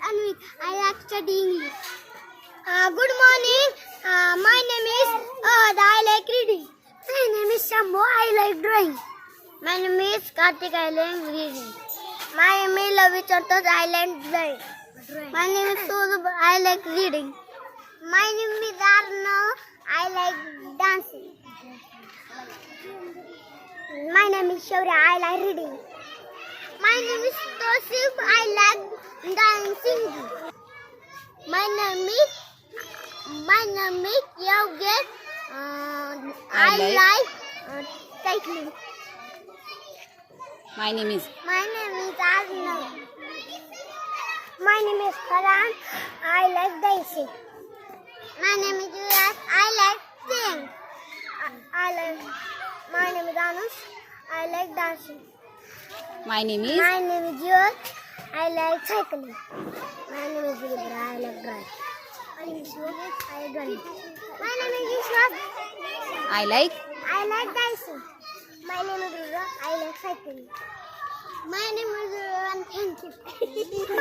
Anvik. I like studying English. Good morning. My name is I like reading. My name is Shambhu. I like drawing. My name is Kartik. I like reading. My name is Lavi Chantos. I like drawing. My name is Sudhab. I like reading. My name is Arnav. I like dancing. My name is Shaurya. I like reading. My name is Tosif. I like dancing. My name is Yogesh. I like cycling. My name is Arnav. My name is Farhan. I like dancing. My name is Yuvraj. I like singing. My name is Anush. I like dancing. My name is My name is George. I like cycling. My name is Vidra. I like drawing. My name is Yogesh. I like drawing. My name is Vishwas. I like I like dancing. My name is Vidra. I like cycling. My name is Vidra. Thank you.